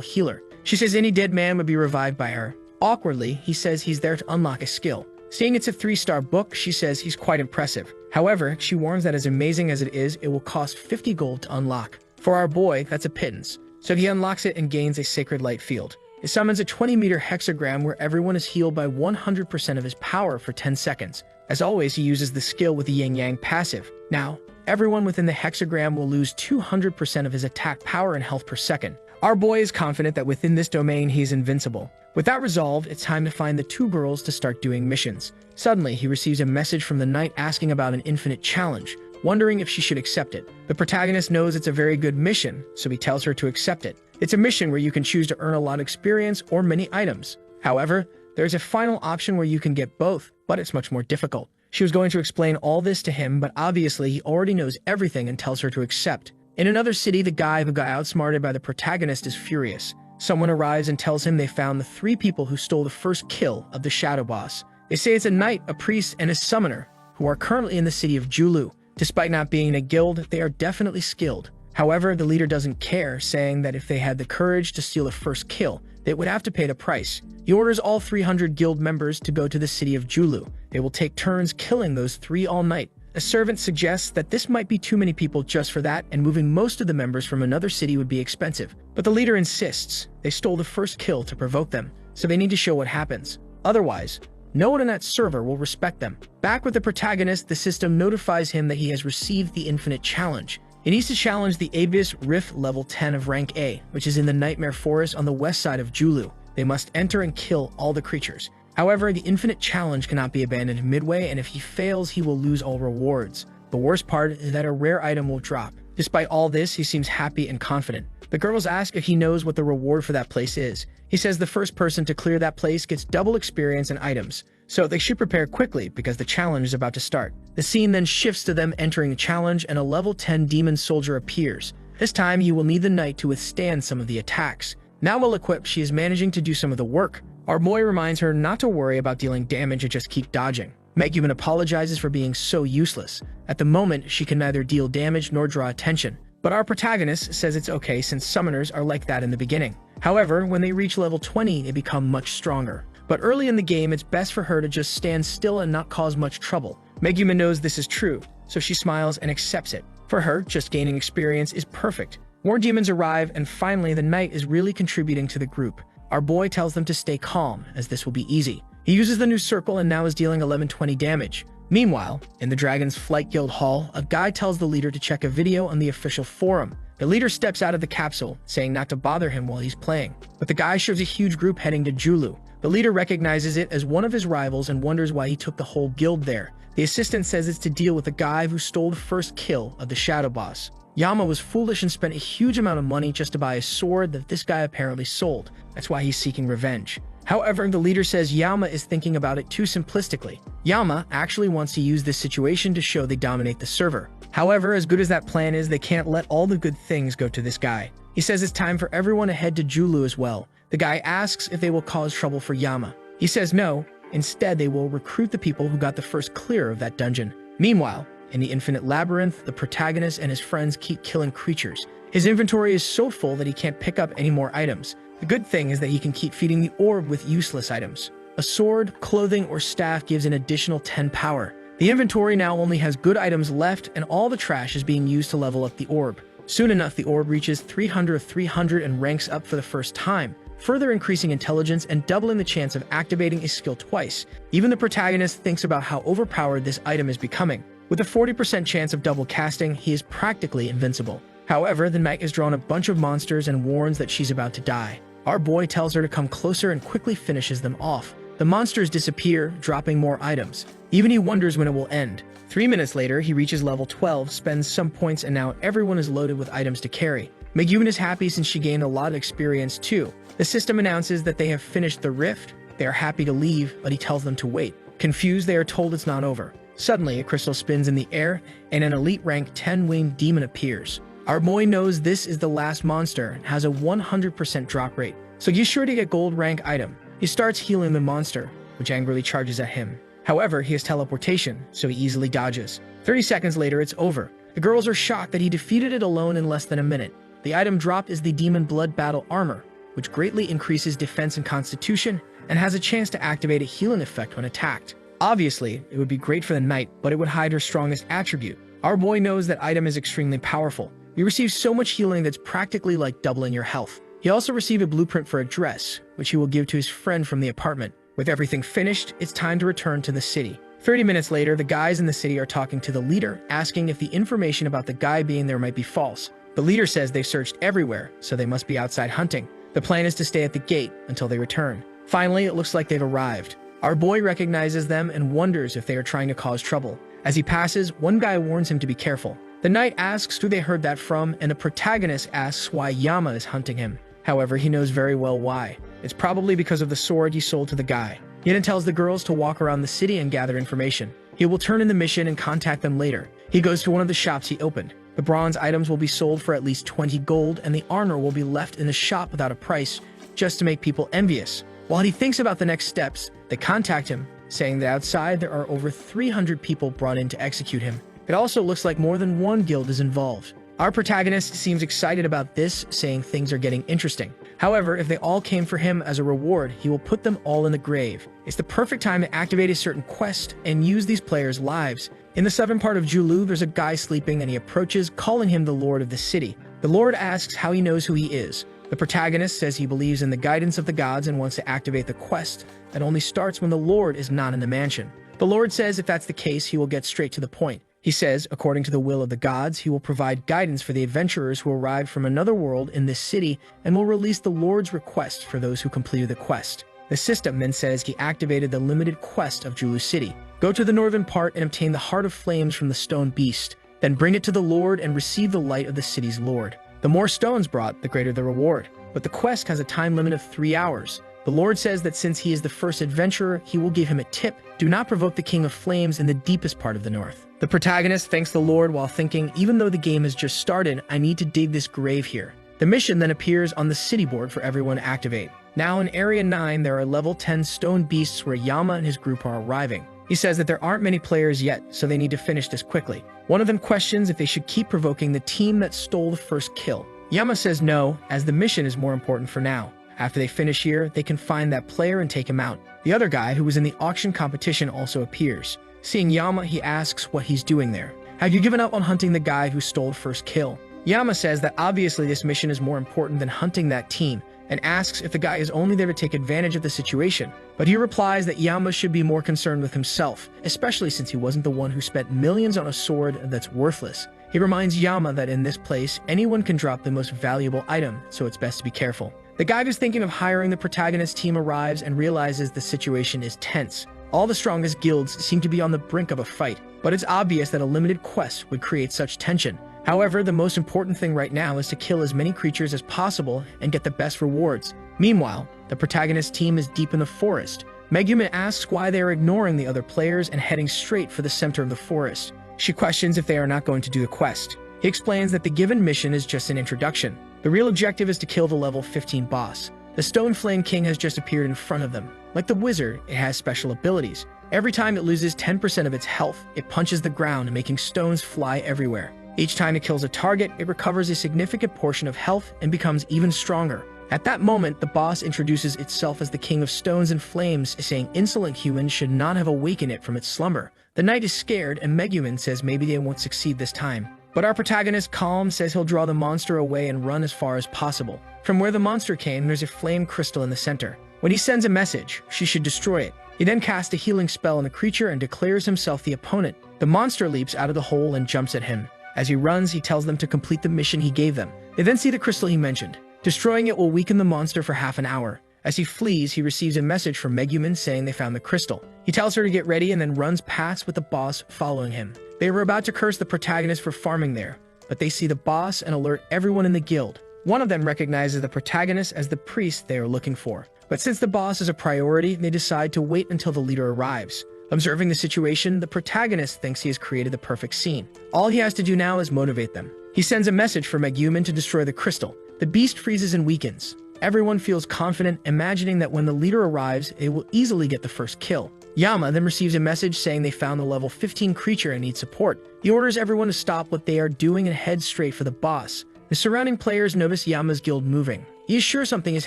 healer. She says any dead man would be revived by her. Awkwardly, he says he's there to unlock a skill. Seeing it's a 3-star book, she says he's quite impressive. However, she warns that as amazing as it is, it will cost 50 gold to unlock. For our boy, that's a pittance. So he unlocks it and gains a sacred light field. It summons a 20-meter hexagram where everyone is healed by 100% of his power for 10 seconds. As always, he uses the skill with the yin-yang passive. Now, everyone within the hexagram will lose 200% of his attack power and health per second. Our boy is confident that within this domain he is invincible. With that resolved, it's time to find the 2 girls to start doing missions. Suddenly, he receives a message from the knight asking about an infinite challenge, wondering if she should accept it. The protagonist knows it's a very good mission, so he tells her to accept it. It's a mission where you can choose to earn a lot of experience or many items. However, there's a final option where you can get both, but it's much more difficult. She was going to explain all this to him, but obviously he already knows everything and tells her to accept. In another city, the guy who got outsmarted by the protagonist is furious. Someone arrives and tells him they found the 3 people who stole the first kill of the shadow boss. They say it's a knight, a priest, and a summoner, who are currently in the city of Julu. Despite not being in a guild, they are definitely skilled. However, the leader doesn't care, saying that if they had the courage to steal the first kill, they would have to pay the price. He orders all 300 guild members to go to the city of Julu. They will take turns killing those 3 all night. A servant suggests that this might be too many people just for that, and moving most of the members from another city would be expensive. But the leader insists. They stole the first kill to provoke them, so they need to show what happens. Otherwise, no one in that server will respect them. Back with the protagonist, the system notifies him that he has received the infinite challenge. He needs to challenge the Abyss Rift level 10 of rank A, which is in the Nightmare Forest on the west side of Julu. They must enter and kill all the creatures. However, the infinite challenge cannot be abandoned midway, and if he fails, he will lose all rewards. The worst part is that a rare item will drop. Despite all this, he seems happy and confident. The girls ask if he knows what the reward for that place is. He says the first person to clear that place gets double experience and items, so they should prepare quickly because the challenge is about to start. The scene then shifts to them entering the challenge, and a level 10 demon soldier appears. This time, he will need the knight to withstand some of the attacks. Now well equipped, she is managing to do some of the work. Our boy reminds her not to worry about dealing damage and just keep dodging. Megumin apologizes for being so useless. At the moment, she can neither deal damage nor draw attention. But our protagonist says it's okay since summoners are like that in the beginning. However, when they reach level 20, they become much stronger. But early in the game, it's best for her to just stand still and not cause much trouble. Megumin knows this is true, so she smiles and accepts it. For her, just gaining experience is perfect. More demons arrive, and finally the knight is really contributing to the group. Our boy tells them to stay calm, as this will be easy. He uses the new circle and now is dealing 1120 damage. Meanwhile, in the Dragon's Flight Guild Hall, a guy tells the leader to check a video on the official forum. The leader steps out of the capsule, saying not to bother him while he's playing. But the guy shows a huge group heading to Julu. The leader recognizes it as one of his rivals and wonders why he took the whole guild there. The assistant says it's to deal with the guy who stole the first kill of the shadow boss. Yama was foolish and spent a huge amount of money just to buy a sword that this guy apparently sold. That's why he's seeking revenge. However, the leader says Yama is thinking about it too simplistically. Yama actually wants to use this situation to show they dominate the server. However, as good as that plan is, they can't let all the good things go to this guy. He says it's time for everyone to head to Julu as well. The guy asks if they will cause trouble for Yama. He says no. Instead, they will recruit the people who got the first clear of that dungeon. Meanwhile, in the infinite labyrinth, the protagonist and his friends keep killing creatures. His inventory is so full that he can't pick up any more items. The good thing is that he can keep feeding the orb with useless items. A sword, clothing, or staff gives an additional 10 power. The inventory now only has good items left, and all the trash is being used to level up the orb. Soon enough, the orb reaches 300 of 300 and ranks up for the first time, further increasing intelligence and doubling the chance of activating his skill twice. Even the protagonist thinks about how overpowered this item is becoming. With a 40% chance of double casting, he is practically invincible. However, the knight has drawn a bunch of monsters and warns that she's about to die. Our boy tells her to come closer and quickly finishes them off. The monsters disappear, dropping more items. Even he wonders when it will end. 3 minutes later, he reaches level 12, spends some points, and now everyone is loaded with items to carry. Megune is happy since she gained a lot of experience too. The system announces that they have finished the rift. They are happy to leave, but he tells them to wait. Confused, they are told it's not over. Suddenly, a crystal spins in the air, and an elite rank 10 winged demon appears. Our boy knows this is the last monster and has a 100% drop rate, so he's sure to get gold rank item. He starts healing the monster, which angrily charges at him. However, he has teleportation, so he easily dodges. 30 seconds later, it's over. The girls are shocked that he defeated it alone in less than a minute. The item dropped is the Demon Blood Battle Armor, which greatly increases defense and constitution, and has a chance to activate a healing effect when attacked. Obviously, it would be great for the knight, but it would hide her strongest attribute. Our boy knows that item is extremely powerful. He receives so much healing that's practically like doubling your health. He also received a blueprint for a dress, which he will give to his friend from the apartment. With everything finished, it's time to return to the city. 30 minutes later, the guys in the city are talking to the leader, asking if the information about the guy being there might be false. The leader says they've searched everywhere, so they must be outside hunting. The plan is to stay at the gate until they return. Finally, it looks like they've arrived. Our boy recognizes them and wonders if they are trying to cause trouble. As he passes, one guy warns him to be careful. The knight asks who they heard that from, and the protagonist asks why Yama is hunting him. However, he knows very well why. It's probably because of the sword he sold to the guy. He then tells the girls to walk around the city and gather information. He will turn in the mission and contact them later. He goes to one of the shops he opened. The bronze items will be sold for at least 20 gold, and the armor will be left in the shop without a price, just to make people envious. While he thinks about the next steps, they contact him, saying that outside there are over 300 people brought in to execute him. It also looks like more than one guild is involved. Our protagonist seems excited about this, saying things are getting interesting. However, if they all came for him as a reward, he will put them all in the grave. It's the perfect time to activate a certain quest and use these players' lives. In the southern part of Julu, there's a guy sleeping and he approaches, calling him the Lord of the city. The Lord asks how he knows who he is. The protagonist says he believes in the guidance of the gods and wants to activate the quest that only starts when the Lord is not in the mansion. The Lord says if that's the case, he will get straight to the point. He says, according to the will of the gods, he will provide guidance for the adventurers who arrived from another world in this city and will release the Lord's request for those who completed the quest. The system then says he activated the limited quest of Julu City. Go to the northern part and obtain the Heart of Flames from the stone beast. Then bring it to the Lord and receive the light of the city's Lord. The more stones brought, the greater the reward. But the quest has a time limit of 3 hours. The Lord says that since he is the first adventurer, he will give him a tip. Do not provoke the King of Flames in the deepest part of the north. The protagonist thanks the Lord while thinking, even though the game has just started, I need to dig this grave here. The mission then appears on the city board for everyone to activate. Now in Area 9, there are level 10 stone beasts where Yama and his group are arriving. He says that there aren't many players yet, so they need to finish this quickly. One of them questions if they should keep provoking the team that stole the first kill. Yama says no, as the mission is more important for now. After they finish here, they can find that player and take him out. The other guy, who was in the auction competition, also appears. Seeing Yama, he asks what he's doing there. Have you given up on hunting the guy who stole the first kill? Yama says that obviously this mission is more important than hunting that team, and asks if the guy is only there to take advantage of the situation. But he replies that Yama should be more concerned with himself, especially since he wasn't the one who spent millions on a sword that's worthless. He reminds Yama that in this place, anyone can drop the most valuable item, so it's best to be careful. The guy who's thinking of hiring the protagonist team arrives and realizes the situation is tense. All the strongest guilds seem to be on the brink of a fight, but it's obvious that a limited quest would create such tension. However, the most important thing right now is to kill as many creatures as possible and get the best rewards. Meanwhile, the protagonist team is deep in the forest. Megumin asks why they are ignoring the other players and heading straight for the center of the forest. She questions if they are not going to do the quest. He explains that the given mission is just an introduction. The real objective is to kill the level 15 boss. The Stone Flame King has just appeared in front of them. Like the wizard, it has special abilities. Every time it loses 10% of its health, it punches the ground, making stones fly everywhere. Each time it kills a target, it recovers a significant portion of health and becomes even stronger. At that moment, the boss introduces itself as the King of Stones and Flames, saying insolent humans should not have awakened it from its slumber. The knight is scared, and Megumin says maybe they won't succeed this time. But our protagonist, Calm, says he'll draw the monster away and run as far as possible. From where the monster came, there's a flame crystal in the center. When he sends a message, she should destroy it. He then casts a healing spell on the creature and declares himself the opponent. The monster leaps out of the hole and jumps at him. As he runs, he tells them to complete the mission he gave them. They then see the crystal he mentioned. Destroying it will weaken the monster for half an hour. As he flees, he receives a message from Megumin saying they found the crystal. He tells her to get ready and then runs past with the boss following him. They were about to curse the protagonist for farming there, but they see the boss and alert everyone in the guild. One of them recognizes the protagonist as the priest they are looking for. But since the boss is a priority, they decide to wait until the leader arrives. Observing the situation, the protagonist thinks he has created the perfect scene. All he has to do now is motivate them. He sends a message for Megumin to destroy the crystal. The beast freezes and weakens. Everyone feels confident, imagining that when the leader arrives, it will easily get the first kill. Yama then receives a message saying they found the level 15 creature and need support. He orders everyone to stop what they are doing and head straight for the boss. The surrounding players notice Yama's guild moving. He is sure something is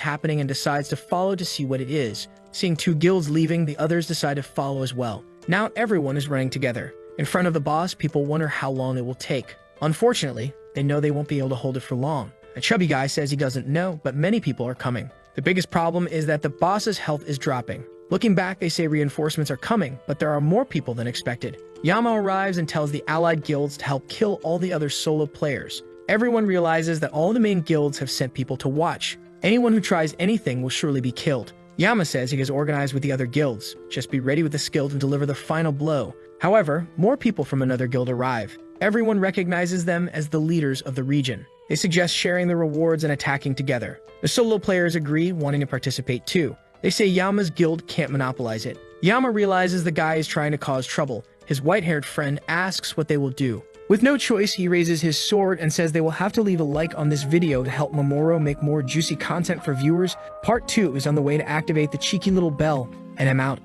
happening and decides to follow to see what it is. Seeing two guilds leaving, the others decide to follow as well. Now everyone is running together. In front of the boss, people wonder how long it will take. Unfortunately, they know they won't be able to hold it for long. A chubby guy says he doesn't know, but many people are coming. The biggest problem is that the boss's health is dropping. Looking back, they say reinforcements are coming, but there are more people than expected. Yama arrives and tells the allied guilds to help kill all the other solo players. Everyone realizes that all the main guilds have sent people to watch. Anyone who tries anything will surely be killed. Yama says he has organized with the other guilds. Just be ready with the skill to deliver the final blow. However, more people from another guild arrive. Everyone recognizes them as the leaders of the region. They suggest sharing the rewards and attacking together. The solo players agree, wanting to participate too. They say Yama's guild can't monopolize it. Yama realizes the guy is trying to cause trouble. His white-haired friend asks what they will do. With no choice, he raises his sword and says they will have to leave a like on this video to help Mamoru make more juicy content for viewers. Part 2 is on the way to activate the cheeky little bell, and I'm out.